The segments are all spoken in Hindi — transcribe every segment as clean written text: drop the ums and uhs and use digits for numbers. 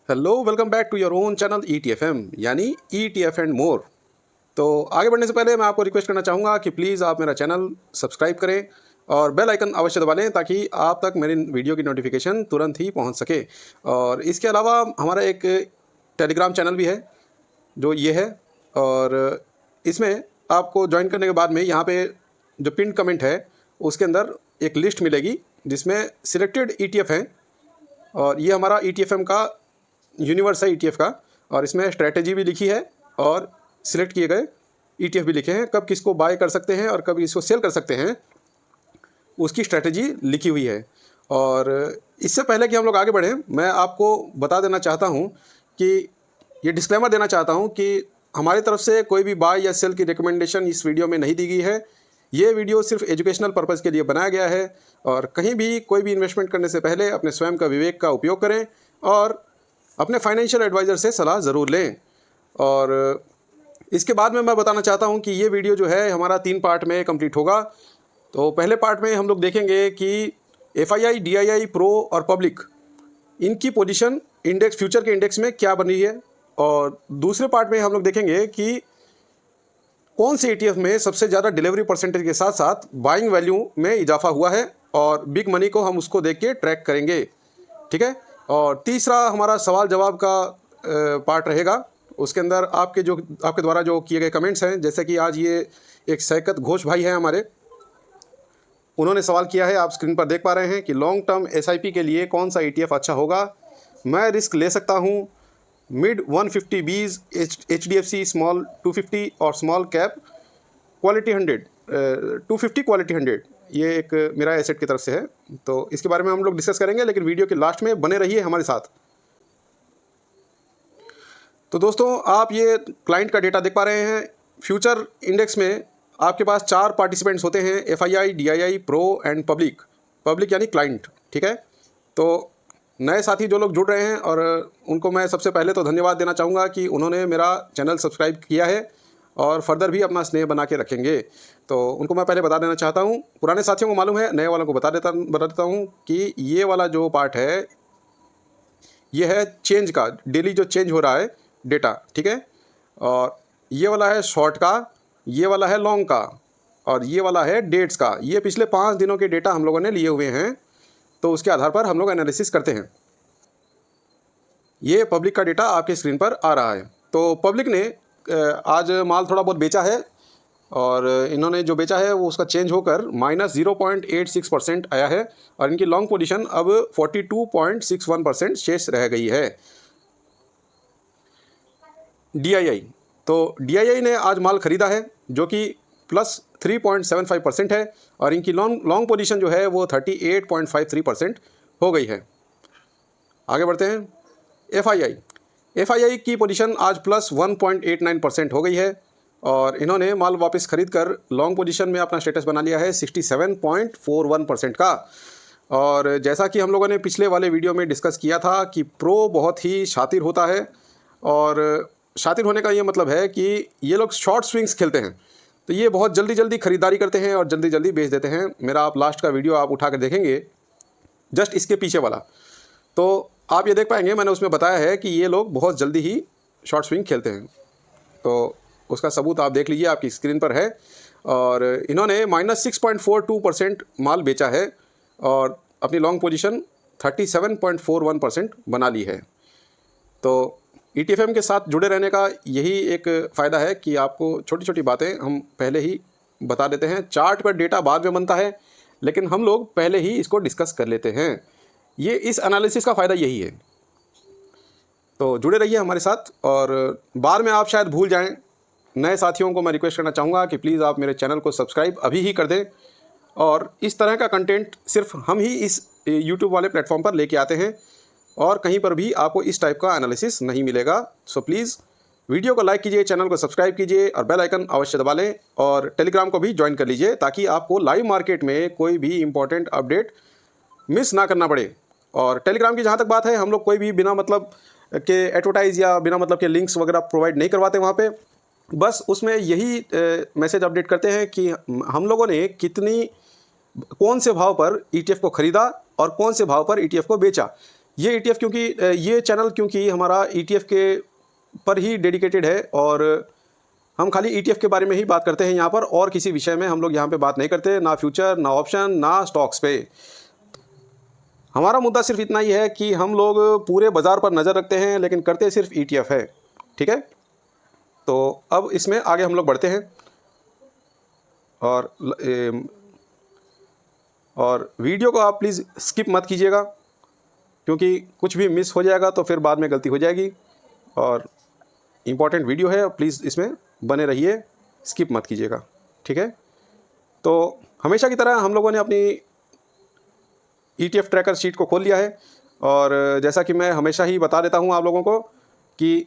Hello, welcome back to your own channel ETFM यानी ETF एंड मोर। तो आगे बढ़ने से पहले मैं आपको रिक्वेस्ट करना चाहूँगा कि प्लीज़ आप मेरा चैनल सब्सक्राइब करें और बेल आइकन अवश्य दबा लें ताकि आप तक मेरी वीडियो की नोटिफिकेशन तुरंत ही पहुँच सके। और इसके अलावा हमारा एक टेलीग्राम चैनल भी है जो ये है, और इसमें आपको ज्वाइन करने के बाद में यहाँ पे जो पिन कमेंट है उसके अंदर एक लिस्ट मिलेगी जिसमें सिलेक्टेड ETF हैं, और ये हमारा ETFM का यूनिवर्स है ETF का, और इसमें स्ट्रैटेजी भी लिखी है और सिलेक्ट किए गए ETF भी लिखे हैं, कब किसको बाय कर सकते हैं और कब इसको सेल कर सकते हैं उसकी स्ट्रैटेजी लिखी हुई है। और इससे पहले कि हम लोग आगे बढ़ें, मैं आपको बता देना चाहता हूं कि ये डिस्क्लेमर देना चाहता हूं कि हमारी तरफ से कोई भी बाय या सेल की रिकमेंडेशन इस वीडियो में नहीं दी गई है। ये वीडियो सिर्फ एजुकेशनल पर्पज़ के लिए बनाया गया है, और कहीं भी कोई भी इन्वेस्टमेंट करने से पहले अपने स्वयं का विवेक का उपयोग करें और अपने फाइनेंशियल एडवाइज़र से सलाह ज़रूर लें। और इसके बाद में मैं बताना चाहता हूं कि ये वीडियो जो है हमारा 3 पार्ट में कंप्लीट होगा। तो पहले पार्ट में हम लोग देखेंगे कि FII, DII, प्रो और पब्लिक इनकी पोजीशन इंडेक्स फ्यूचर के इंडेक्स में क्या बन रही है, और दूसरे पार्ट में हम लोग देखेंगे कि कौन से ETF में सबसे ज़्यादा डिलीवरी परसेंटेज के साथ साथ बाइंग वैल्यू में इजाफा हुआ है, और बिग मनी को हम उसको देख के ट्रैक करेंगे। ठीक है। और तीसरा हमारा सवाल जवाब का पार्ट रहेगा। उसके अंदर आपके द्वारा जो किए गए कमेंट्स हैं, जैसे कि आज ये एक सैकत घोष भाई हैं हमारे, उन्होंने सवाल किया है, आप स्क्रीन पर देख पा रहे हैं कि लॉन्ग टर्म SIP के लिए कौन सा ETF अच्छा होगा। मैं रिस्क ले सकता हूँ मिड 150 बीज HDFC स्मॉल 250 और स्मॉल कैप क्वालिटी 100 250 क्वालिटी 100, ये एक मेरा एसेट की तरफ से है। तो इसके बारे में हम लोग डिस्कस करेंगे, लेकिन वीडियो के लास्ट में बने रहिए हमारे साथ। तो दोस्तों, आप ये क्लाइंट का डेटा देख पा रहे हैं। फ्यूचर इंडेक्स में आपके पास 4 पार्टिसिपेंट्स होते हैं, FII, DII, pro and public. Public यानी क्लाइंट। ठीक है। तो नए साथी जो लोग जुड़ रहे हैं, और उनको मैं सबसे पहले तो धन्यवाद देना चाहूँगा कि उन्होंने मेरा चैनल सब्सक्राइब किया है और फर्दर भी अपना स्नेह बना के रखेंगे। तो उनको मैं पहले बता देना चाहता हूँ। पुराने साथियों को मालूम है, नए वालों को बता देता हूँ कि ये वाला जो पार्ट है ये है चेंज का, डेली जो चेंज हो रहा है डेटा। ठीक है। और ये वाला है शॉर्ट का, ये वाला है लॉन्ग का, और ये वाला है डेट्स का। ये पिछले 5 दिनों के डेटा हम लोगों ने लिए हुए हैं, तो उसके आधार पर हम लोग एनालिसिस करते हैं। ये पब्लिक का डेटा आपके स्क्रीन पर आ रहा है। तो पब्लिक ने आज माल थोड़ा बहुत बेचा है, और इन्होंने जो बेचा है वो उसका चेंज होकर -0.86% आया है, और इनकी लॉन्ग पोजीशन अब 42.61% शेष रह गई है। DII, तो DII ने आज माल खरीदा है जो कि +3.75% है, और इनकी लॉन्ग पोजीशन जो है वो 38.53% हो गई है। आगे बढ़ते हैं। FII की पोजीशन आज +1.89% हो गई है, और इन्होंने माल वापस खरीद कर लॉन्ग पोजीशन में अपना स्टेटस बना लिया है 67.41% का। और जैसा कि हम लोगों ने पिछले वाले वीडियो में डिस्कस किया था कि प्रो बहुत ही शातिर होता है, और शातिर होने का ये मतलब है कि ये लोग शॉर्ट स्विंग्स खेलते हैं। तो ये बहुत जल्दी जल्दी खरीदारी करते हैं और जल्दी जल्दी बेच देते हैं। मेरा आप लास्ट का वीडियो आप उठा कर देखेंगे, जस्ट इसके पीछे वाला, तो आप ये देख पाएंगे मैंने उसमें बताया है कि ये लोग बहुत जल्दी ही शॉर्ट स्विंग खेलते हैं। तो उसका सबूत आप देख लीजिए, आपकी स्क्रीन पर है। और इन्होंने -6.42% माल बेचा है, और अपनी लॉन्ग पोजीशन 37.41% बना ली है। तो ETFM के साथ जुड़े रहने का यही एक फ़ायदा है कि आपको छोटी छोटी बातें हम पहले ही बता देते हैं। चार्ट पर डेटा बाद में बनता है, लेकिन हम लोग पहले ही इसको डिस्कस कर लेते हैं। ये इस एनालिसिस का फ़ायदा यही है। तो जुड़े रहिए हमारे साथ, और बाद में आप शायद भूल जाएं। नए साथियों को मैं रिक्वेस्ट करना चाहूँगा कि प्लीज़ आप मेरे चैनल को सब्सक्राइब अभी ही कर दें, और इस तरह का कंटेंट सिर्फ हम ही इस YouTube वाले प्लेटफॉर्म पर लेके आते हैं, और कहीं पर भी आपको इस टाइप का एनालिसिस नहीं मिलेगा। सो प्लीज़ वीडियो को लाइक कीजिए, चैनल को सब्सक्राइब कीजिए, और बेल आइकन अवश्य दबा लें, और टेलीग्राम को भी ज्वाइन कर लीजिए ताकि आपको लाइव मार्केट में कोई भी इंपॉर्टेंट अपडेट मिस ना करना पड़े। और टेलीग्राम की जहाँ तक बात है, हम लोग कोई भी बिना मतलब के एडवर्टाइज़ या बिना मतलब के लिंक्स वगैरह प्रोवाइड नहीं करवाते वहाँ पे। बस उसमें यही मैसेज अपडेट करते हैं कि हम लोगों ने कौन से भाव पर ETF को ख़रीदा और कौन से भाव पर ETF को बेचा। ये ETF क्योंकि ये चैनल क्योंकि हमारा ETF के पर ही डेडिकेटेड है और हम खाली ETF के बारे में ही बात करते हैं यहाँ पर, और किसी विषय में हम लोग यहाँ पे बात नहीं करते, ना फ्यूचर, ना ऑप्शन, ना स्टॉक्स पे। हमारा मुद्दा सिर्फ इतना ही है कि हम लोग पूरे बाज़ार पर नज़र रखते हैं लेकिन करते सिर्फ ETF है, ठीक है। तो अब इसमें आगे हम लोग बढ़ते हैं और वीडियो को आप प्लीज़ स्किप मत कीजिएगा, क्योंकि कुछ भी मिस हो जाएगा तो फिर बाद में गलती हो जाएगी। और इम्पॉर्टेंट वीडियो है, प्लीज़ इसमें बने रहिए, स्किप मत कीजिएगा, ठीक है। तो हमेशा की तरह हम लोगों ने अपनी ETF ट्रैकर शीट को खोल लिया है, और जैसा कि मैं हमेशा ही बता देता हूं आप लोगों को कि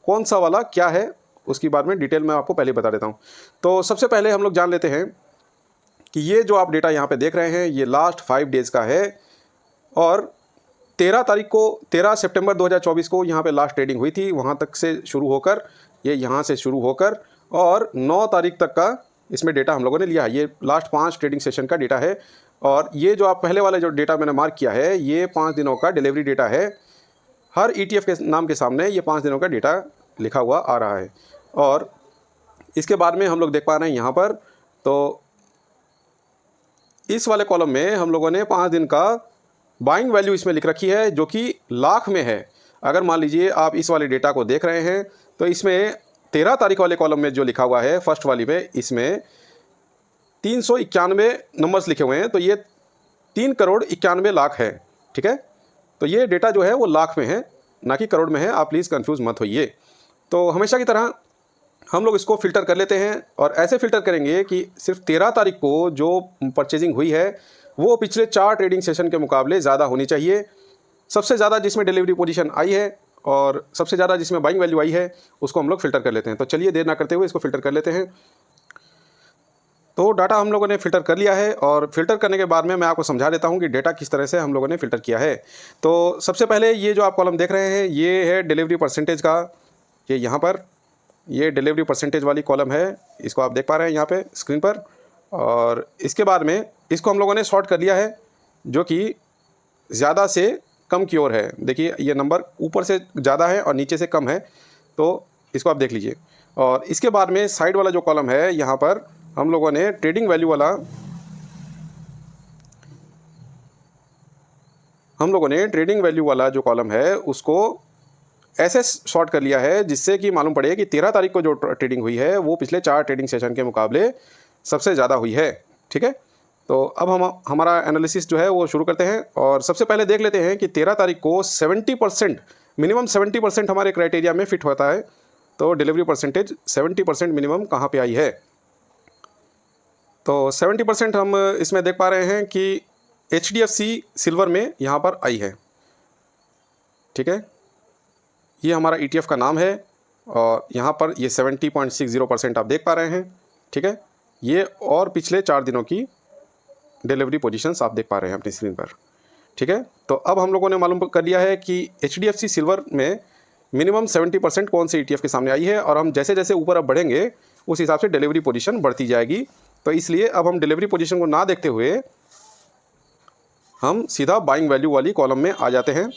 कौन सा वाला क्या है, उसकी बारे में डिटेल में आपको पहले बता देता हूं। तो सबसे पहले हम लोग जान लेते हैं कि ये जो आप डेटा यहाँ पे देख रहे हैं ये लास्ट 5 डेज़ का है, और 13 सितंबर 2024 को यहाँ पे लास्ट ट्रेडिंग हुई थी, वहाँ तक से शुरू होकर ये यहाँ से शुरू होकर और 9 तारीख तक का इसमें डेटा हम लोगों ने लिया है। ये लास्ट 5 ट्रेडिंग सेशन का डेटा है, और ये जो आप पहले वाले जो डेटा मैंने मार्क किया है ये 5 दिनों का डिलीवरी डेटा है। हर ETF के नाम के सामने ये 5 दिनों का डेटा लिखा हुआ आ रहा है। और इसके बाद में हम लोग देख पा रहे हैं यहाँ पर, तो इस वाले कॉलम में हम लोगों ने 5 दिन का बाइंग वैल्यू इसमें लिख रखी है, जो कि लाख में है। अगर मान लीजिए आप इस वाले डेटा को देख रहे हैं तो इसमें 13 तारीख वाले कॉलम में जो लिखा हुआ है फर्स्ट वाली में, इसमें 391 नंबर्स लिखे हुए हैं, तो ये 3,91,00,000 है, ठीक है। तो ये डेटा जो है वो लाख में है, ना कि करोड़ में है, आप प्लीज़ कंफ्यूज मत होइए। तो हमेशा की तरह हम लोग इसको फ़िल्टर कर लेते हैं, और ऐसे फ़िल्टर करेंगे कि सिर्फ 13 तारीख को जो परचेजिंग हुई है वो पिछले 4 ट्रेडिंग सेशन के मुकाबले ज़्यादा होनी चाहिए। सबसे ज़्यादा जिसमें डिलीवरी पोजीशन आई है और सबसे ज़्यादा जिसमें बाइंग वैल्यू आई है उसको हम लोग फ़िल्टर कर लेते हैं। तो चलिए देर ना करते हुए इसको फ़िल्टर कर लेते हैं। तो डाटा हम लोगों ने फ़िल्टर कर लिया है, और फ़िल्टर करने के बाद में मैं आपको समझा देता हूं कि डेटा किस तरह से हम लोगों ने फ़िल्टर किया है। तो सबसे पहले ये जो आप कॉलम देख रहे हैं ये है डिलीवरी परसेंटेज का। ये यहाँ पर ये डिलीवरी परसेंटेज वाली कॉलम है, इसको आप देख पा रहे हैं यहाँ पे स्क्रीन पर। और इसके बाद में इसको हम लोगों ने सॉर्ट कर लिया है, जो कि ज़्यादा से कम की ओर है। देखिए ये नंबर ऊपर से ज़्यादा है और नीचे से कम है, तो इसको आप देख लीजिए। और इसके बाद में साइड वाला जो कॉलम है यहाँ पर हम लोगों ने ट्रेडिंग वैल्यू वाला जो कॉलम है उसको ऐसे सॉर्ट कर लिया है जिससे कि मालूम पड़े कि 13 तारीख को जो ट्रेडिंग हुई है वो पिछले 4 ट्रेडिंग सेशन के मुकाबले सबसे ज़्यादा हुई है, ठीक है। तो अब हमारा एनालिसिस जो है वो शुरू करते हैं, और सबसे पहले देख लेते हैं कि 13 तारीख को 70% मिनिमम 70% हमारे क्राइटेरिया में फिट होता है। तो डिलीवरी परसेंटेज 70% मिनिमम कहाँ पे आई है, तो 70% हम इसमें देख पा रहे हैं कि HDFC सिल्वर में यहाँ पर आई है, ठीक है। ये हमारा ETF का नाम है, और यहाँ पर ये 70.60% आप देख पा रहे हैं, ठीक है। ये और पिछले 4 दिनों की डिलीवरी पोजीशंस आप देख पा रहे हैं अपनी स्क्रीन पर, ठीक है। तो अब हम लोगों ने मालूम कर लिया है कि HDFC सिल्वर में मिनिमम 70% कौन से ETF के सामने आई है, और हम जैसे जैसे ऊपर अब बढ़ेंगे उस हिसाब से डिलीवरी पोजीशन बढ़ती जाएगी। तो इसलिए अब हम डिलीवरी पोजीशन को ना देखते हुए हम सीधा बाइंग वैल्यू वाली कॉलम में आ जाते हैं।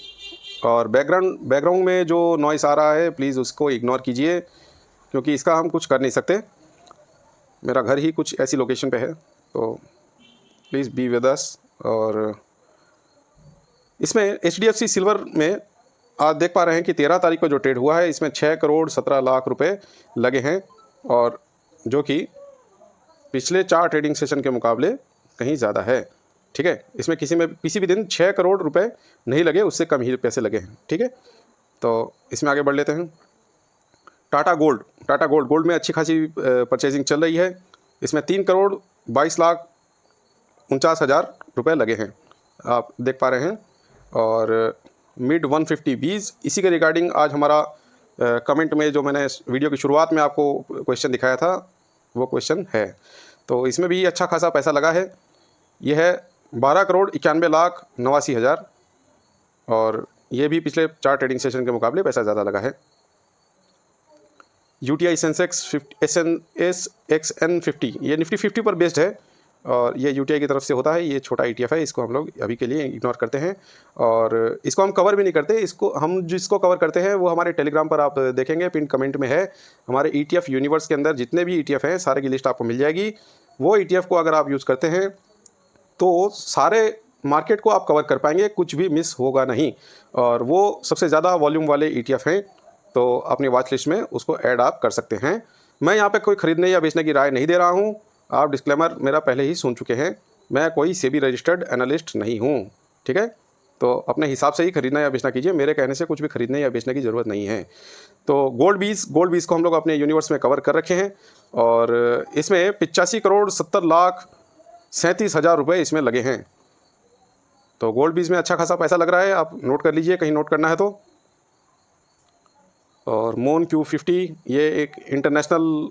और बैकग्राउंड में जो नॉइस आ रहा है प्लीज़ उसको इग्नोर कीजिए, क्योंकि इसका हम कुछ कर नहीं सकते। मेरा घर ही कुछ ऐसी लोकेशन पे है, तो प्लीज़ बी विद अस। और इसमें HDFC सिल्वर में आज देख पा रहे हैं कि 13 तारीख को जो ट्रेड हुआ है इसमें 6,17,00,000 रुपये लगे हैं, और जो कि पिछले 4 ट्रेडिंग सेशन के मुकाबले कहीं ज़्यादा है, ठीक है। इसमें किसी भी दिन 6 करोड़ रुपए नहीं लगे, उससे कम ही पैसे लगे हैं, ठीक है। तो इसमें आगे बढ़ लेते हैं। टाटा गोल्ड में अच्छी खासी परचेजिंग चल रही है। इसमें 3,22,49,000 रुपये लगे हैं, आप देख पा रहे हैं। और मिड 150 बीज, इसी के रिगार्डिंग आज हमारा कमेंट में जो मैंने वीडियो की शुरुआत में आपको क्वेश्चन दिखाया था वो क्वेश्चन है। तो इसमें भी अच्छा खासा पैसा लगा है। यह है 12,91,89,000, और ये भी पिछले 4 ट्रेडिंग सेशन के मुकाबले पैसा ज़्यादा लगा है। UTI सेंसेक्स SXN 50 ये निफ्टी 50 पर बेस्ड है, और ये यूटीआई की तरफ से होता है। ये छोटा ईटीएफ है, इसको हम लोग अभी के लिए इग्नोर करते हैं और इसको हम कवर भी नहीं करते। इसको हम जिसको कवर करते हैं वो हमारे टेलीग्राम पर आप देखेंगे, पिन कमेंट में है। हमारे ईटीएफ यूनिवर्स के अंदर जितने भी ईटीएफ हैं सारे की लिस्ट आपको मिल जाएगी। वो ईटीएफ को अगर आप यूज़ करते हैं तो सारे मार्केट को आप कवर कर पाएंगे, कुछ भी मिस होगा नहीं। और वो सबसे ज़्यादा वॉल्यूम वाले ईटीएफ हैं, तो अपनी वॉच लिस्ट में उसको ऐड आप कर सकते हैं। मैं यहाँ पे कोई ख़रीदने या बेचने की राय नहीं दे रहा हूँ। आप डिस्क्लेमर मेरा पहले ही सुन चुके हैं। मैं कोई सेबी रजिस्टर्ड एनालिस्ट नहीं हूँ, ठीक है। तो अपने हिसाब से ही खरीदना या बेचना कीजिए, मेरे कहने से कुछ भी खरीदने या बेचने की ज़रूरत नहीं है। तो गोल्ड बीज को हम लोग अपने यूनिवर्स में कवर कर रखे हैं और इसमें 85,70,37,000 रुपये इसमें लगे हैं। तो गोल्ड बीज में अच्छा खासा पैसा लग रहा है, आप नोट कर लीजिए कहीं नोट करना है तो। और मोन Q50 ये एक इंटरनेशनल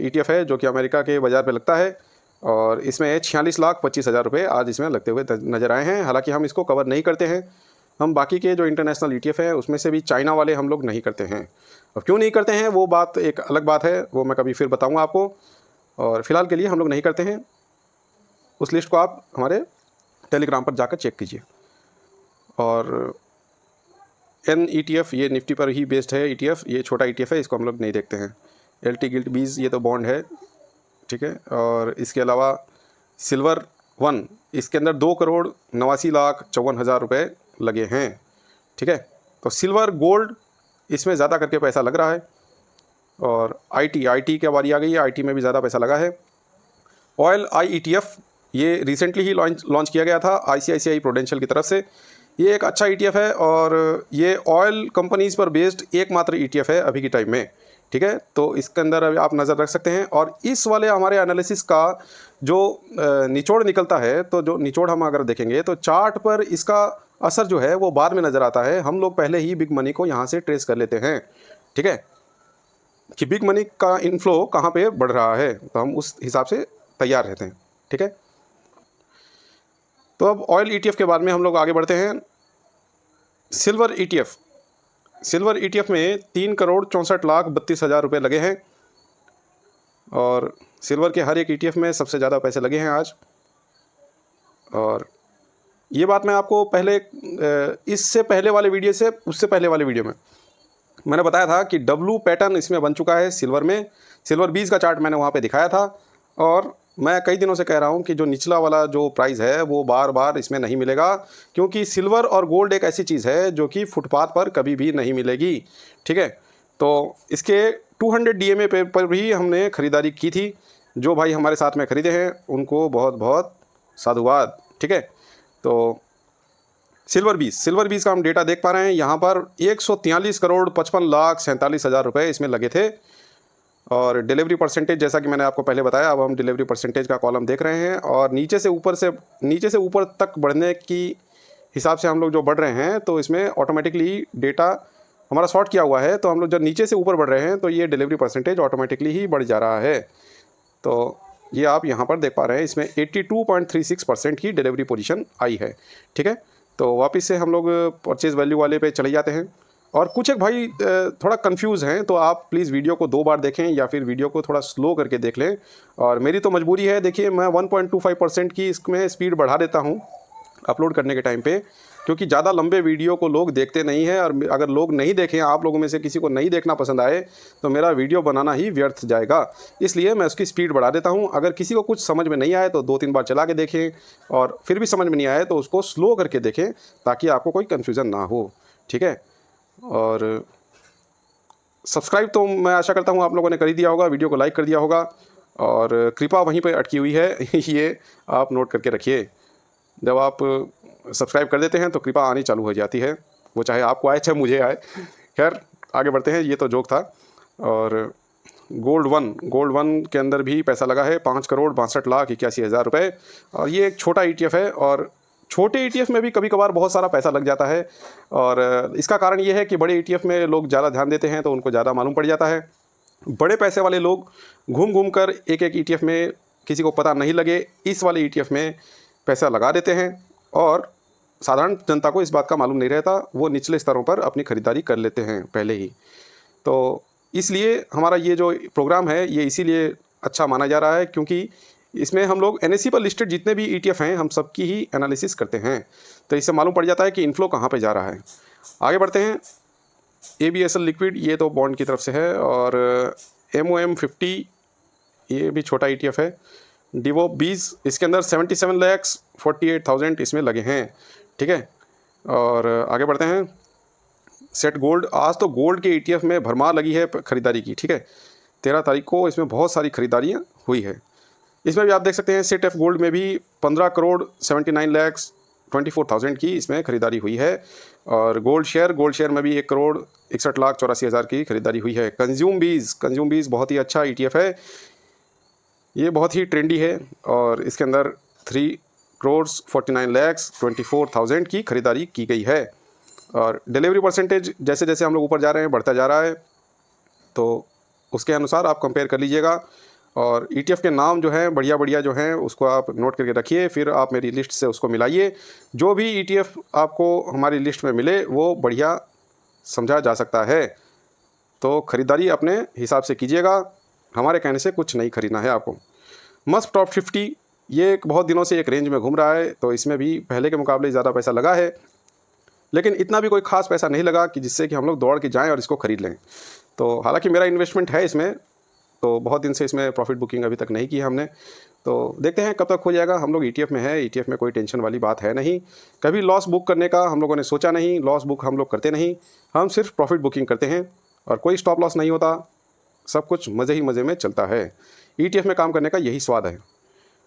ईटीएफ है जो कि अमेरिका के बाज़ार पे लगता है और इसमें 46,25,000 रुपये आज इसमें लगते हुए नज़र आए हैं। हालांकि हम इसको कवर नहीं करते हैं। हम बाकी के जो इंटरनेशनल ईटीएफ है उसमें से भी चाइना वाले हम लोग नहीं करते हैं। अब क्यों नहीं करते हैं वो बात एक अलग बात है, वो मैं कभी फिर बताऊँगा आपको। और फ़िलहाल के लिए हम लोग नहीं करते हैं। उस लिस्ट को आप हमारे टेलीग्राम पर जाकर चेक कीजिए। और NETF ये निफ्टी पर ही बेस्ड है ईटीएफ, ये छोटा ईटीएफ है, इसको हम लोग नहीं देखते हैं। LT गिल्ट बीज ये तो बॉन्ड है, ठीक है। और इसके अलावा सिल्वर 1 इसके अंदर 2,89,54,000 रुपये लगे हैं, ठीक है। तो सिल्वर गोल्ड इसमें ज़्यादा करके पैसा लग रहा है। और IT की बारी आ गई है, IT में भी ज़्यादा पैसा लगा है। ऑयल IETF ये रिसेंटली ही लॉन्च किया गया था ICICI प्रूडेंशियल की तरफ से। ये एक अच्छा ETF है और ये ऑयल कंपनीज़ पर बेस्ड एकमात्र ETF है अभी के टाइम में, ठीक है। तो इसके अंदर अभी आप नज़र रख सकते हैं। और इस वाले हमारे एनालिसिस का जो निचोड़ निकलता है, तो जो निचोड़ हम अगर देखेंगे तो चार्ट पर इसका असर जो है वो बाद में नज़र आता है। हम लोग पहले ही बिग मनी को यहाँ से ट्रेस कर लेते हैं, ठीक है, कि बिग मनी का इनफ्लो कहाँ पे बढ़ रहा है, तो हम उस हिसाब से तैयार रहते हैं, ठीक है। तो अब ऑयल ETF के बाद में हम लोग आगे बढ़ते हैं। सिल्वर ETF में 3,64,32,000 रुपये लगे हैं और सिल्वर के हर एक ETF में सबसे ज़्यादा पैसे लगे हैं आज। और ये बात मैं आपको पहले इससे पहले वाले वीडियो से उससे पहले वाले वीडियो में मैंने बताया था कि W पैटर्न इसमें बन चुका है सिल्वर में। सिल्वर बीज का चार्ट मैंने वहाँ पे दिखाया था और मैं कई दिनों से कह रहा हूँ कि जो निचला वाला जो प्राइस है वो बार बार इसमें नहीं मिलेगा, क्योंकि सिल्वर और गोल्ड एक ऐसी चीज़ है जो कि फुटपाथ पर कभी भी नहीं मिलेगी, ठीक है। तो इसके 200 DMA पर भी हमने ख़रीदारी की थी। जो भाई हमारे साथ में ख़रीदे हैं उनको बहुत बहुत साधुवाद, ठीक है। तो सिल्वर बीज का हम डेटा देख पा रहे हैं यहाँ पर 143,55,47,000 रुपये इसमें लगे थे। और डिलीवरी परसेंटेज जैसा कि मैंने आपको पहले बताया, अब हम डिलीवरी परसेंटेज का कॉलम देख रहे हैं और नीचे से ऊपर तक बढ़ने की हिसाब से हम लोग जो बढ़ रहे हैं तो इसमें ऑटोमेटिकली डेटा हमारा शॉर्ट किया हुआ है। तो हम लोग जब नीचे से ऊपर बढ़ रहे हैं तो ये डिलीवरी परसेंटेज ऑटोमेटिकली ही बढ़ जा रहा है। तो ये आप यहाँ पर देख पा रहे हैं, इसमें 82.36% की डिलीवरी पोजीशन आई है, ठीक है। तो वापस से हम लोग परचेज़ वैल्यू वाले पे चले जाते हैं। और कुछ एक भाई थोड़ा कंफ्यूज हैं तो आप प्लीज़ वीडियो को 2 बार देखें या फिर वीडियो को थोड़ा स्लो करके देख लें। और मेरी तो मजबूरी है, देखिए मैं 1.25% की इसमें स्पीड बढ़ा देता हूँ अपलोड करने के टाइम पे, क्योंकि ज़्यादा लंबे वीडियो को लोग देखते नहीं हैं। और अगर लोग नहीं देखें, आप लोगों में से किसी को नहीं देखना पसंद आए तो मेरा वीडियो बनाना ही व्यर्थ जाएगा। इसलिए मैं उसकी स्पीड बढ़ा देता हूँ। अगर किसी को कुछ समझ में नहीं आए तो 2-3 बार चला के देखें और फिर भी समझ में नहीं आए तो उसको स्लो करके देखें ताकि आपको कोई कन्फ्यूज़न ना हो, ठीक है। और सब्सक्राइब तो मैं आशा करता हूँ आप लोगों ने कर ही दिया होगा, वीडियो को लाइक कर दिया होगा और कृपा वहीं पे अटकी हुई है ये आप नोट करके रखिए। जब आप सब्सक्राइब कर देते हैं तो कृपा आनी चालू हो जाती है, वो चाहे आपको आए चाहे मुझे आए। खैर आगे बढ़ते हैं, ये तो जोक था। और गोल्ड वन के अंदर भी पैसा लगा है 5,62,81,000 रुपये। और ये एक छोटा ETF है और छोटे ETF में भी कभी कभार बहुत सारा पैसा लग जाता है। और इसका कारण ये है कि बड़े ETF में लोग ज़्यादा ध्यान देते हैं तो उनको ज़्यादा मालूम पड़ जाता है। बड़े पैसे वाले लोग घूम कर एक ETF में किसी को पता नहीं लगे इस वाले ETF में पैसा लगा देते हैं और साधारण जनता को इस बात का मालूम नहीं रहता, वो निचले स्तरों पर अपनी ख़रीदारी कर लेते हैं पहले ही। तो इसलिए हमारा ये जो प्रोग्राम है ये इसीलिए अच्छा माना जा रहा है क्योंकि इसमें हम लोग NSE पर लिस्टेड जितने भी ETF हैं हम सबकी ही एनालिसिस करते हैं, तो इससे मालूम पड़ जाता है कि इनफ्लो कहाँ पे जा रहा है। आगे बढ़ते हैं। ABSL लिक्विड, ये तो बॉन्ड की तरफ से है, और MOM50 ये भी छोटा ETF है। डिवोप 20, इसके अंदर 77,48,000 इसमें लगे हैं, ठीक है। और आगे बढ़ते हैं। सेट गोल्ड, आज तो गोल्ड के ETF में भरमार लगी है खरीदारी की, ठीक है। 13 तारीख को इसमें बहुत सारी खरीदारियाँ हुई है। इसमें भी आप देख सकते हैं सेट एफ गोल्ड में भी 15,79,24,000 की इसमें खरीदारी हुई है। और गोल्ड शेयर में भी 1,61,84,000 की खरीदारी हुई है। कंज्यूम बीज बहुत ही अच्छा ETF है, ये बहुत ही ट्रेंडी है, और इसके अंदर 3,49,24,000 की खरीदारी की गई है। और डिलीवरी परसेंटेज जैसे जैसे हम लोग ऊपर जा रहे हैं बढ़ता जा रहा है, तो उसके अनुसार आप कंपेयर कर लीजिएगा। और ETF के नाम जो हैं बढ़िया जो हैं उसको आप नोट करके रखिए, फिर आप मेरी लिस्ट से उसको मिलाइए। जो भी ETF आपको हमारी लिस्ट में मिले वो बढ़िया समझा जा सकता है, तो ख़रीदारी अपने हिसाब से कीजिएगा, हमारे कहने से कुछ नहीं खरीदना है आपको। मस्ट टॉप 50 ये बहुत दिनों से एक रेंज में घूम रहा है, तो इसमें भी पहले के मुकाबले ज़्यादा पैसा लगा है, लेकिन इतना भी कोई ख़ास पैसा नहीं लगा कि जिससे कि हम लोग दौड़ के जाएँ और इसको ख़रीद लें। तो हालांकि मेरा इन्वेस्टमेंट है इसमें, तो बहुत दिन से इसमें प्रॉफिट बुकिंग अभी तक नहीं की हमने, तो देखते हैं कब तक हो जाएगा। हम लोग ETF में है, ETF में कोई टेंशन वाली बात है नहीं। कभी लॉस बुक करने का हम लोगों ने सोचा नहीं, लॉस बुक हम लोग करते नहीं, हम सिर्फ प्रॉफिट बुकिंग करते हैं, और कोई स्टॉप लॉस नहीं होता, सब कुछ मज़े ही मज़े में चलता है। ETF में काम करने का यही स्वाद है।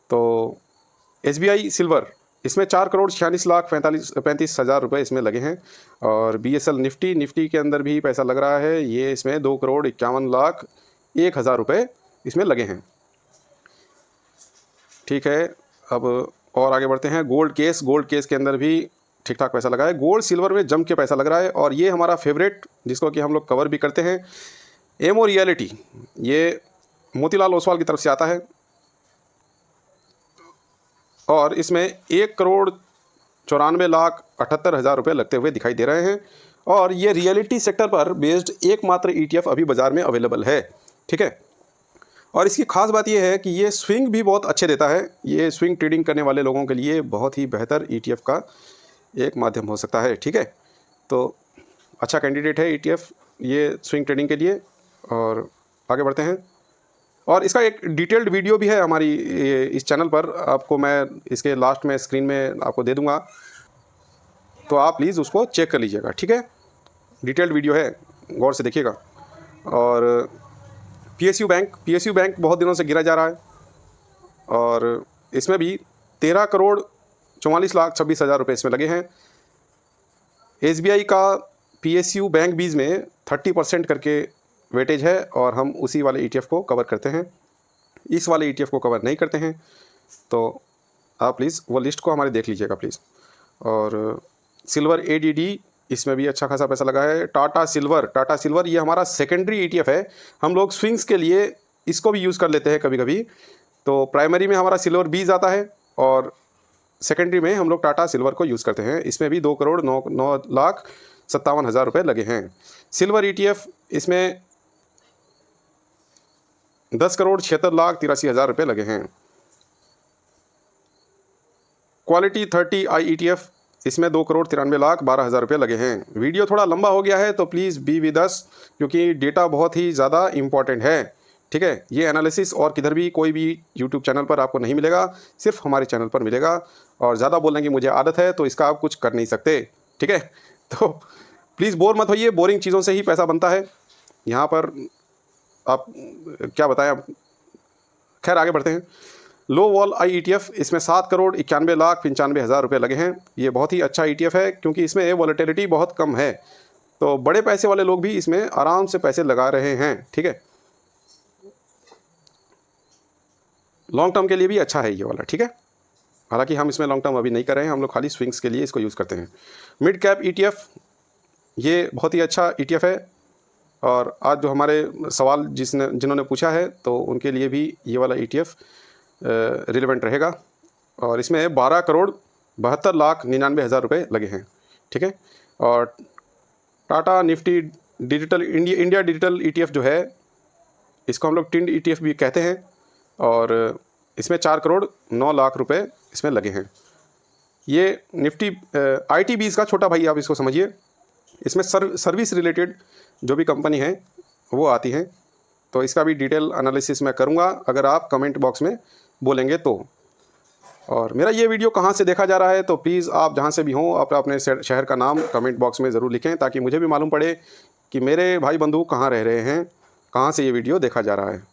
तो SBI सिल्वर, इसमें 4,46,35,000 रुपये इसमें लगे हैं। और BSL निफ्टी के अंदर भी पैसा लग रहा है, ये इसमें 2,51,01,000 रुपये इसमें लगे हैं, ठीक है। अब और आगे बढ़ते हैं। गोल्ड केस के अंदर भी ठीक ठाक पैसा लगा है। गोल्ड सिल्वर में जम के पैसा लग रहा है, और ये हमारा फेवरेट जिसको कि हम लोग कवर भी करते हैं, एमओ रियलिटी, ये मोतीलाल ओसवाल की तरफ से आता है, और इसमें 1,94,78,000 रुपये लगते हुए दिखाई दे रहे हैं। और ये रियलिटी सेक्टर पर बेस्ड एकमात्र ETF अभी बाज़ार में अवेलेबल है, ठीक है। और इसकी ख़ास बात यह है कि ये स्विंग भी बहुत अच्छे देता है। ये स्विंग ट्रेडिंग करने वाले लोगों के लिए बहुत ही बेहतर ETF का एक माध्यम हो सकता है, ठीक है। तो अच्छा कैंडिडेट है ETF ये स्विंग ट्रेडिंग के लिए। और आगे बढ़ते हैं। और इसका एक डिटेल्ड वीडियो भी है हमारी इस चैनल पर, आपको मैं इसके लास्ट में स्क्रीन में आपको दे दूंगा, तो आप प्लीज़ उसको चेक कर लीजिएगा, ठीक है। डिटेल्ड वीडियो है, गौर से देखिएगा। और PSU बैंक बहुत दिनों से गिरा जा रहा है, और इसमें भी 13,44,26,000 रुपये इसमें लगे हैं। SBI का PSU बैंक बीज में 30% करके वेटेज है, और हम उसी वाले ETF को कवर करते हैं, इस वाले ETF को कवर नहीं करते हैं। तो आप प्लीज़ वो लिस्ट को हमारे देख लीजिएगा प्लीज़। और सिल्वर ADD, इसमें भी अच्छा खासा पैसा लगा है। टाटा सिल्वर ये हमारा सेकेंडरी ETF है, हम लोग स्विंग्स के लिए इसको भी यूज़ कर लेते हैं कभी कभी। तो प्राइमरी में हमारा सिल्वर बीज आता है, और सेकेंडरी में हम लोग टाटा सिल्वर को यूज़ करते हैं। इसमें भी 2,09,57,000 रुपये लगे हैं। सिल्वर ETF इसमें 10,76,83,000 रुपये लगे हैं। क्वालिटी 30 IETF, इसमें 2,93,12,000 रुपये लगे हैं। वीडियो थोड़ा लंबा हो गया है, तो प्लीज़ बी विद अस, क्योंकि डेटा बहुत ही ज़्यादा इम्पॉर्टेंट है, ठीक है। ये एनालिसिस और किधर भी कोई भी यूट्यूब चैनल पर आपको नहीं मिलेगा, सिर्फ हमारे चैनल पर मिलेगा। और ज़्यादा बोलने की मुझे आदत है, तो इसका आप कुछ कर नहीं सकते, ठीक है। तो प्लीज़ बोर मत होइए, बोरिंग चीज़ों से ही पैसा बनता है यहाँ पर, आप क्या बताएं आप। खैर आगे बढ़ते हैं। लो वॉल IETF, इसमें 7,91,95,000 रुपये लगे हैं। ये बहुत ही अच्छा ETF है, क्योंकि इसमें वॉलेटिलिटी बहुत कम है, तो बड़े पैसे वाले लोग भी इसमें आराम से पैसे लगा रहे हैं, ठीक है। लॉन्ग टर्म के लिए भी अच्छा है ये वाला, ठीक है। हालांकि हम इसमें लॉन्ग टर्म अभी नहीं कर रहे हैं, हम लोग खाली स्विंग्स के लिए इसको यूज़ करते हैं। मिड कैप ETF, ये बहुत ही अच्छा ETF है। और आज जो हमारे सवाल जिन्होंने पूछा है, तो उनके लिए भी ये वाला ETF रिलेवेंट रहेगा। और इसमें 12,72,99,000 रुपये लगे हैं, ठीक है। और Tata Nifty digital India digital ETF जो है, इसको हम लोग टिंड ETF भी कहते हैं। और इसमें 4 करोड़ 9 लाख रुपए इसमें लगे हैं। ये निफ्टी ITBs का छोटा भाई आप इसको समझिए। इसमें सर्विस रिलेटेड जो भी कंपनी है वो आती हैं, तो इसका भी डिटेल एनालिसिस मैं करूँगा अगर आप कमेंट बॉक्स में बोलेंगे तो। और मेरा ये वीडियो कहाँ से देखा जा रहा है तो प्लीज़ आप जहाँ से भी हों आप अपने शहर का नाम कमेंट बॉक्स में ज़रूर लिखें, ताकि मुझे भी मालूम पड़े कि मेरे भाई बंधु कहाँ रह रहे हैं, कहाँ से ये वीडियो देखा जा रहा है।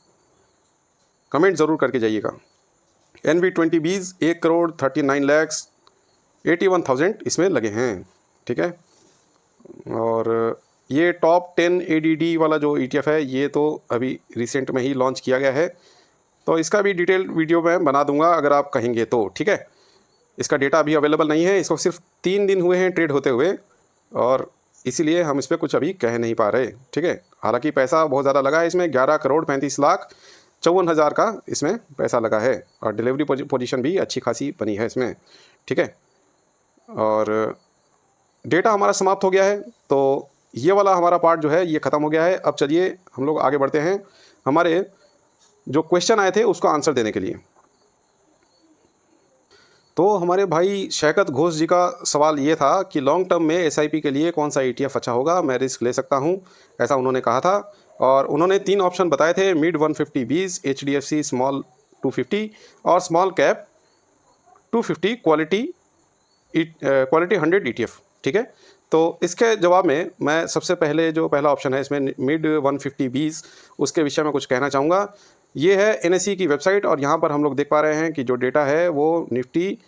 कमेंट ज़रूर करके जाइएगा। NV20Bs 1,39,81,000 इसमें लगे हैं, ठीक है। और ये टॉप 10 ADD वाला जो ETF है ये तो अभी रिसेंट में ही लॉन्च किया गया है, तो इसका भी डिटेल वीडियो मैं बना दूंगा अगर आप कहेंगे तो, ठीक है। इसका डेटा अभी अवेलेबल नहीं है, इसको सिर्फ 3 दिन हुए हैं ट्रेड होते हुए, और इसीलिए हम इस पर कुछ अभी कह नहीं पा रहे, ठीक है। हालांकि पैसा बहुत ज़्यादा लगा है इसमें, 11 करोड़ 35 लाख 54 हज़ार का इसमें पैसा लगा है, और डिलीवरी पोजीशन भी अच्छी खासी बनी है इसमें, ठीक है। और डेटा हमारा समाप्त हो गया है, तो ये वाला हमारा पार्ट जो है ये ख़त्म हो गया है। अब चलिए हम लोग आगे बढ़ते हैं हमारे जो क्वेश्चन आए थे उसका आंसर देने के लिए। तो हमारे भाई शैकत घोष जी का सवाल ये था कि लॉन्ग टर्म में SIP के लिए कौन सा ETF अच्छा होगा, मैं रिस्क ले सकता हूँ, ऐसा उन्होंने कहा था। और उन्होंने 3 ऑप्शन बताए थे, मिड 150Bs, HDFC स्मॉल 250 और स्मॉल कैप 250 क्वालिटी 100 ETF, ठीक है। तो इसके जवाब में मैं सबसे पहले जो पहला ऑप्शन है इसमें मिड 150Bs, उसके विषय में कुछ कहना चाहूँगा। ये है NSE की वेबसाइट, और यहाँ पर हम लोग देख पा रहे हैं कि जो डेटा है वो निफ्टी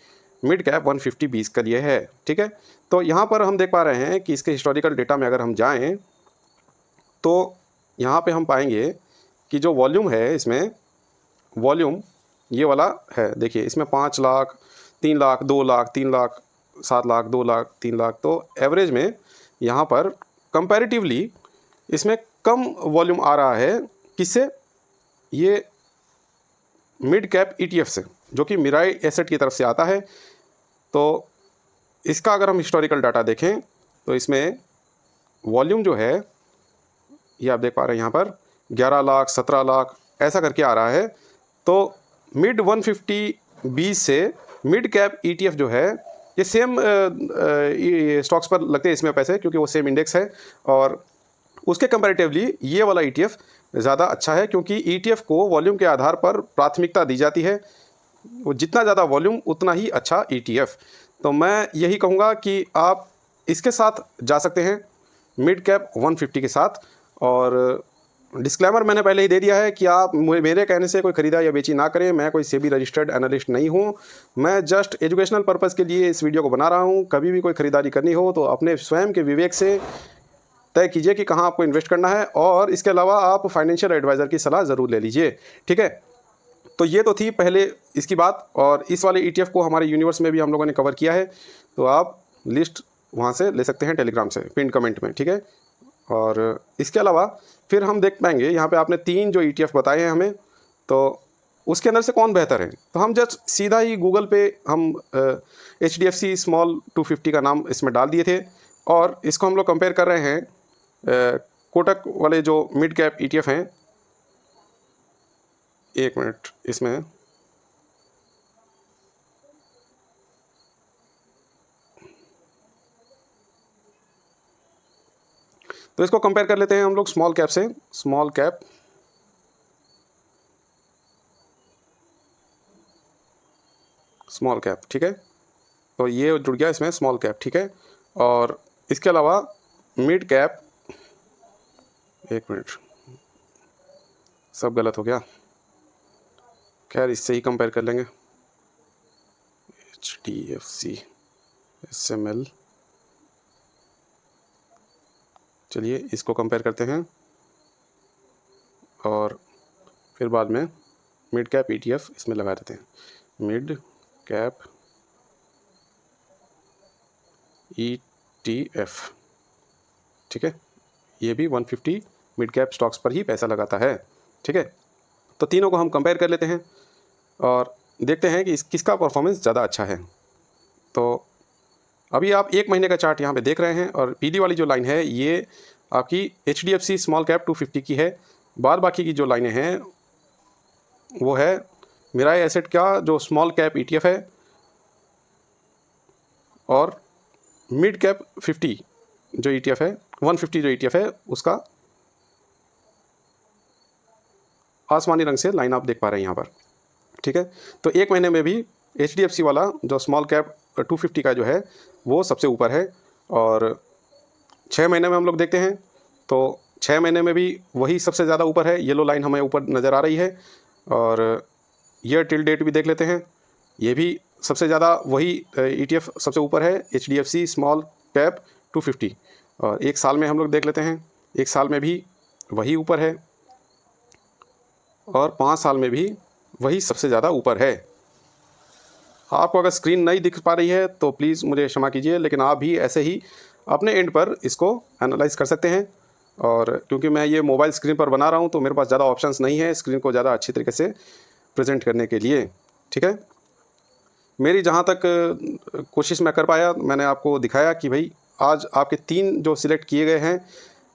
मिड कैप 150Bs के लिए है, ठीक है। तो यहाँ पर हम देख पा रहे हैं कि इसके हिस्टोरिकल डेटा में अगर हम जाएं तो यहाँ पे हम पाएंगे कि जो वॉल्यूम है इसमें, वॉल्यूम ये वाला है, देखिए इसमें 5 लाख 3 लाख 2 लाख 3 लाख 7 लाख 2 लाख 3 लाख, तो एवरेज में यहाँ पर कंपैरेटिवली इसमें कम वॉल्यूम आ रहा है। किससे? ये मिड कैप ETF से, जो कि मिराई एसेट की तरफ से आता है। तो इसका अगर हम हिस्टोरिकल डाटा देखें तो इसमें वॉल्यूम जो है ये आप देख पा रहे हैं यहाँ पर 11 लाख 17 लाख ऐसा करके आ रहा है। तो मिड 150Bs से मिड कैप ETF जो है ये सेम स्टॉक्स पर लगते हैं इसमें पैसे, क्योंकि वो सेम इंडेक्स है, और उसके कंपैरेटिवली ये वाला ETF ज़्यादा अच्छा है, क्योंकि ETF को वॉल्यूम के आधार पर प्राथमिकता दी जाती है। वो जितना ज़्यादा वॉल्यूम उतना ही अच्छा ETF। तो मैं यही कहूँगा कि आप इसके साथ जा सकते हैं, मिड कैप 150 के साथ। और डिस्क्लेमर मैंने पहले ही दे दिया है कि आप मेरे कहने से कोई ख़रीदा या बेची ना करें। मैं कोई सेबी रजिस्टर्ड एनालिस्ट नहीं हूं, मैं जस्ट एजुकेशनल पर्पज़ के लिए इस वीडियो को बना रहा हूं। कभी भी कोई ख़रीदारी करनी हो तो अपने स्वयं के विवेक से तय कीजिए कि कहां आपको इन्वेस्ट करना है, और इसके अलावा आप फाइनेंशियल एडवाइज़र की सलाह ज़रूर ले लीजिए, ठीक है। तो ये तो थी पहले इसकी बात, और इस वाले ETF को हमारे यूनिवर्स में भी हम लोगों ने कवर किया है, तो आप लिस्ट वहाँ से ले सकते हैं टेलीग्राम से, पिन कमेंट में, ठीक है। और इसके अलावा फिर हम देख पाएंगे यहाँ पे आपने 3 जो ETF बताए हैं हमें, तो उसके अंदर से कौन बेहतर है। तो हम जस्ट सीधा ही गूगल पे हम HDFC स्मॉल 250 का नाम इसमें डाल दिए थे, और इसको हम लोग कंपेयर कर रहे हैं कोटक वाले जो मिड कैप ETF हैं। एक मिनट, इसमें तो इसको कंपेयर कर लेते हैं हम लोग स्मॉल कैप से, स्मॉल कैप ठीक है। तो ये जुड़ गया इसमें स्मॉल कैप, ठीक है। और इसके अलावा मिड कैप, एक मिनट सब गलत हो गया, खैर इससे ही कंपेयर कर लेंगे। HDFC SML, चलिए इसको कंपेयर करते हैं, और फिर बाद में मिड कैप ETF इसमें लगा देते हैं। मिड कैप ETF, ठीक है। ये भी 150 मिड कैप स्टॉक्स पर ही पैसा लगाता है, ठीक है। तो तीनों को हम कंपेयर कर लेते हैं और देखते हैं कि किसका परफॉर्मेंस ज़्यादा अच्छा है। तो अभी आप 1 महीने का चार्ट यहाँ पे देख रहे हैं, और पीली वाली जो लाइन है ये आपकी HDFC स्मॉल कैप 250 की है। बाद बाकी की जो लाइनें हैं वो है मिराई एसेट का जो स्मॉल कैप ETF है और मिड कैप 50 जो ETF है, 150 जो ETF है, उसका आसमानी रंग से लाइन आप देख पा रहे हैं यहाँ पर, ठीक है। तो एक महीने में भी HDFC वाला जो स्मॉल कैप 250 का जो है वो सबसे ऊपर है, और 6 महीने में हम लोग देखते हैं तो 6 महीने में भी वही सबसे ज़्यादा ऊपर है, येलो लाइन हमें ऊपर नज़र आ रही है। और ईयर टिल डेट भी देख लेते हैं, ये भी सबसे ज़्यादा वही ETF सबसे ऊपर है, HDFC स्मॉल कैप 250। और एक साल में हम लोग देख लेते हैं, एक साल में भी वही ऊपर है, और 5 साल में भी वही सबसे ज़्यादा ऊपर है। आपको अगर स्क्रीन नहीं दिख पा रही है तो प्लीज़ मुझे क्षमा कीजिए, लेकिन आप भी ऐसे ही अपने एंड पर इसको एनालाइज कर सकते हैं। और क्योंकि मैं ये मोबाइल स्क्रीन पर बना रहा हूँ तो मेरे पास ज़्यादा ऑप्शंस नहीं है स्क्रीन को ज़्यादा अच्छी तरीके से प्रेजेंट करने के लिए, ठीक है। मेरी जहाँ तक कोशिश मैं कर पाया, मैंने आपको दिखाया कि भाई आज आपके 3 जो सिलेक्ट किए गए हैं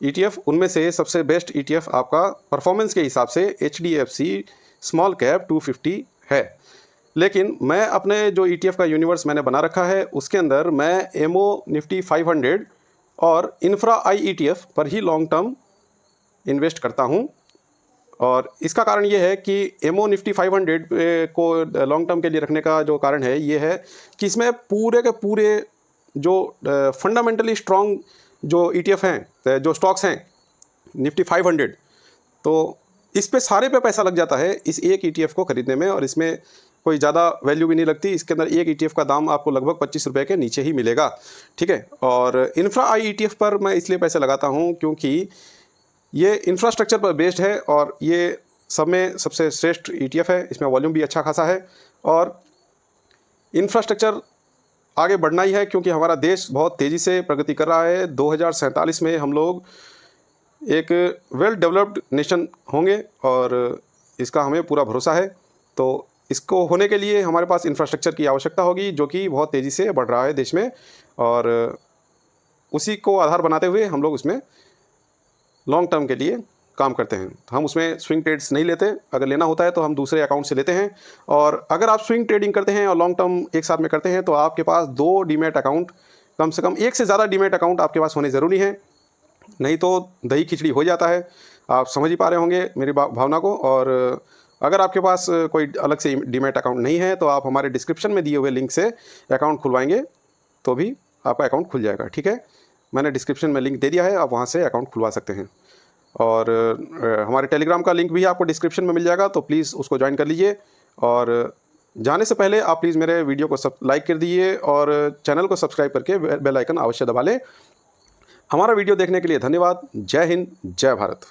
ETF, उनमें से सबसे बेस्ट ETF आपका परफॉर्मेंस के हिसाब से HDFC स्मॉल कैप 250 है। लेकिन मैं अपने जो ETF का यूनिवर्स मैंने बना रखा है उसके अंदर मैं एमओ निफ्टी 500 और इंफ्रा आई ETF पर ही लॉन्ग टर्म इन्वेस्ट करता हूं। और इसका कारण ये है कि एमओ निफ्टी 500 को लॉन्ग टर्म के लिए रखने का जो कारण है ये है कि इसमें पूरे के पूरे जो फंडामेंटली स्ट्रॉन्ग जो ETF हैं, जो स्टॉक्स हैं निफ्टी 500, तो इस पे सारे पे पैसा लग जाता है इस एक ETF को ख़रीदने में, और इसमें कोई ज़्यादा वैल्यू भी नहीं लगती। इसके अंदर एक ETF का दाम आपको लगभग 25 रुपये के नीचे ही मिलेगा, ठीक है। और इंफ्रा आई ETF पर मैं इसलिए पैसे लगाता हूँ क्योंकि ये इंफ्रास्ट्रक्चर पर बेस्ड है और ये सब में सबसे श्रेष्ठ ETF है। इसमें वॉल्यूम भी अच्छा खासा है और इंफ्रास्ट्रक्चर आगे बढ़ना ही है क्योंकि हमारा देश बहुत तेज़ी से प्रगति कर रहा है। 2047 में हम लोग एक वेल डेवलप्ड नेशन होंगे और इसका हमें पूरा भरोसा है। तो इसको होने के लिए हमारे पास इंफ्रास्ट्रक्चर की आवश्यकता होगी जो कि बहुत तेज़ी से बढ़ रहा है देश में, और उसी को आधार बनाते हुए हम लोग उसमें लॉन्ग टर्म के लिए काम करते हैं। हम उसमें स्विंग ट्रेड्स नहीं लेते, अगर लेना होता है तो हम दूसरे अकाउंट से लेते हैं। और अगर आप स्विंग ट्रेडिंग करते हैं और लॉन्ग टर्म एक साथ में करते हैं तो आपके पास 2 डीमैट अकाउंट, कम से कम एक से ज़्यादा डीमैट अकाउंट आपके पास होने ज़रूरी है, नहीं तो दही खिचड़ी हो जाता है। आप समझ ही पा रहे होंगे मेरी भावना को। और अगर आपके पास कोई अलग से डीमैट अकाउंट नहीं है तो आप हमारे डिस्क्रिप्शन में दिए हुए लिंक से अकाउंट खुलवाएंगे तो भी आपका अकाउंट खुल जाएगा, ठीक है। मैंने डिस्क्रिप्शन में लिंक दे दिया है, आप वहाँ से अकाउंट खुलवा सकते हैं। और हमारे टेलीग्राम का लिंक भी आपको डिस्क्रिप्शन में मिल जाएगा, तो प्लीज़ उसको ज्वाइन कर लीजिए। और जाने से पहले आप प्लीज़ मेरे वीडियो को लाइक कर दीजिए और चैनल को सब्सक्राइब करके बेल आइकन अवश्य दबा लें। हमारा वीडियो देखने के लिए धन्यवाद। जय हिंद, जय भारत।